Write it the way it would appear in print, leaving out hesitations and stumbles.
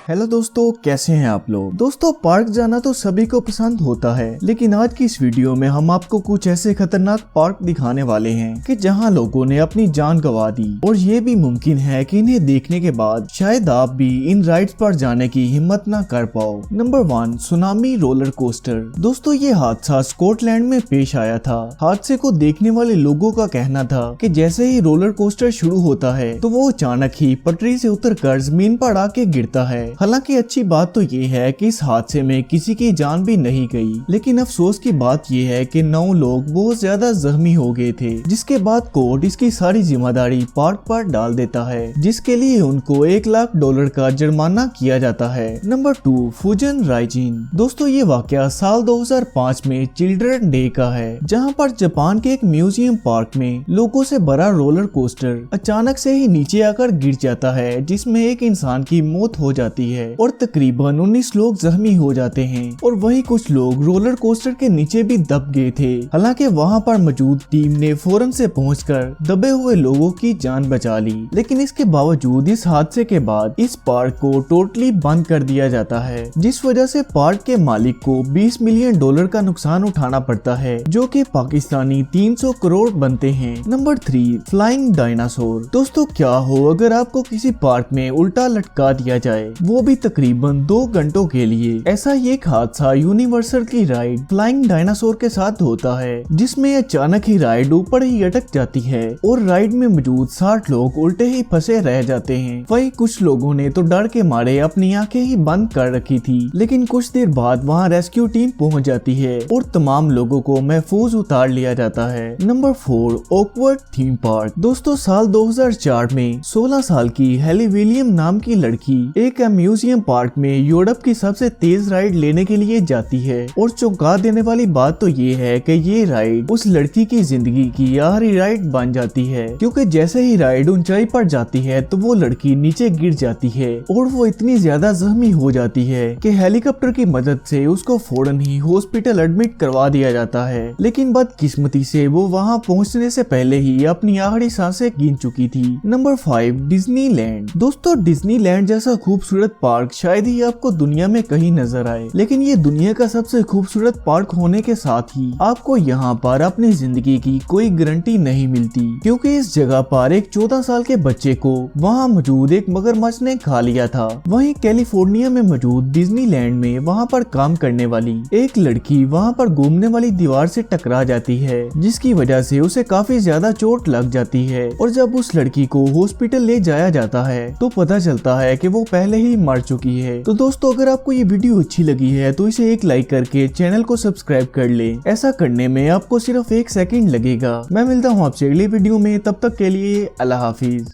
Hello दोस्तों, कैसे हैं आप लोग। दोस्तों, पार्क जाना तो सभी को पसंद होता है, लेकिन आज की इस वीडियो में हम आपको कुछ ऐसे खतरनाक पार्क दिखाने वाले हैं कि जहां लोगों ने अपनी जान गंवा दी, और ये भी मुमकिन है कि इन्हें देखने के बाद शायद आप भी इन राइड्स पर जाने की हिम्मत ना कर पाओ। Number 1, tsunami roller coaster. दोस्तों, ये हादसा स्कॉटलैंड में पेश आया था। हादसे को देखने वाले लोगों का कहना था कि जैसे ही रोलर कोस्टर शुरू होता है तो वो अचानक ही पटरी से उतरकर जमीन पर आके गिरता है। हालांकि अच्छी बात तो ये है कि इस हादसे में किसी की जान भी नहीं गई, लेकिन अफसोस की बात ये है कि 9 लोग बहुत ज्यादा जख्मी हो गए थे, जिसके बाद कोर्ट इसकी सारी जिम्मेदारी पार्क पर डाल देता है, जिसके लिए उनको $1,00,000 का जुर्माना किया जाता है। नंबर 2, फुजन राइजिन। दोस्तों, ये वाकया साल 2005 में चिल्ड्रन डे का है, जहां पर जापान के एक म्यूजियम पार्क में लोगों से भरा रोलर कोस्टर अचानक से ही नीचे आकर गिर जाता है, जिसमें एक इंसान की मौत हो जाती है और तकरीबन 19 लोग जख्मी हो जाते हैं, और वही कुछ लोग रोलर कोस्टर के नीचे भी दब गए थे। हालांकि वहां पर मौजूद टीम ने फौरन से पहुंचकर दबे हुए लोगों की जान बचा ली, लेकिन इसके बावजूद इस हादसे के बाद इस पार्क को टोटली बंद कर दिया जाता है, जिस वजह से पार्क के मालिक को $20 मिलियन का नुकसान उठाना पड़ता है, जो कि पाकिस्तानी 300 करोड़ बनते हैं। Number 3, flying dinosaur. दोस्तों, क्या हो अगर आपको किसी पार्क में उल्टा लटका दिया जाए, वो भी तकरीबन 2 घंटों के लिए। ऐसा ही एक हादसा यूनिवर्सल की राइड फ्लाइंग डायनासोर के साथ होता है, जिसमें अचानक ही राइड ऊपर ही अटक जाती है और राइड में मौजूद 60 लोग उल्टे ही फंसे रह जाते हैं। वही कुछ लोगों ने तो डर के मारे अपनी आंखें ही बंद कर रखी थी, लेकिन कुछ देर बाद वहां रेस्क्यू टीम पहुंच जाती है और तमाम लोगों को महफूज उतार लिया जाता है। Number 4, awkward theme park. दोस्तों, साल 2004 में 16 साल की हेली विलियम नाम की लड़की एक म्यूजियम पार्क में यूरोप की सबसे तेज राइड लेने के लिए जाती है, और चौंका देने वाली बात तो ये है कि ये राइड उस लड़की की जिंदगी की आखिरी राइड बन जाती है, क्योंकि जैसे ही राइड ऊंचाई पर जाती है तो वो लड़की नीचे गिर जाती है और वो इतनी ज्यादा जख्मी हो जाती है कि हेलीकॉप्टर की मदद से उसको फौरन ही हॉस्पिटल एडमिट करवा दिया जाता है। लेकिन बदकिस्मती से वो वहाँ पहुँचने से पहले ही अपनी आखिरी सांसें गिन चुकी थी। Number 5, Disneyland. दोस्तों, डिज्नीलैंड जैसा खूबसूरत पार्क शायद ही आपको दुनिया में कहीं नजर आए, लेकिन ये दुनिया का सबसे खूबसूरत पार्क होने के साथ ही आपको यहाँ पर अपनी जिंदगी की कोई गारंटी नहीं मिलती, क्योंकि इस जगह पर एक 14 साल के बच्चे को वहाँ मौजूद एक मगरमच्छ ने खा लिया था। वहीं कैलिफोर्निया में मौजूद डिज्नीलैंड में वहाँ पर काम करने वाली एक लड़की वहाँ पर घूमने वाली दीवार से टकरा जाती है, जिसकी वजह से उसे काफी ज्यादा चोट लग जाती है, और जब उस लड़की को हॉस्पिटल ले जाया जाता है तो पता चलता है कि वो पहले ही मर चुकी है। तो दोस्तों, अगर आपको ये वीडियो अच्छी लगी है तो इसे एक लाइक करके चैनल को सब्सक्राइब कर ले। ऐसा करने में आपको सिर्फ 1 सेकंड लगेगा। मैं मिलता हूँ आपसे अगली वीडियो में, तब तक के लिए अल्लाह हाफिज।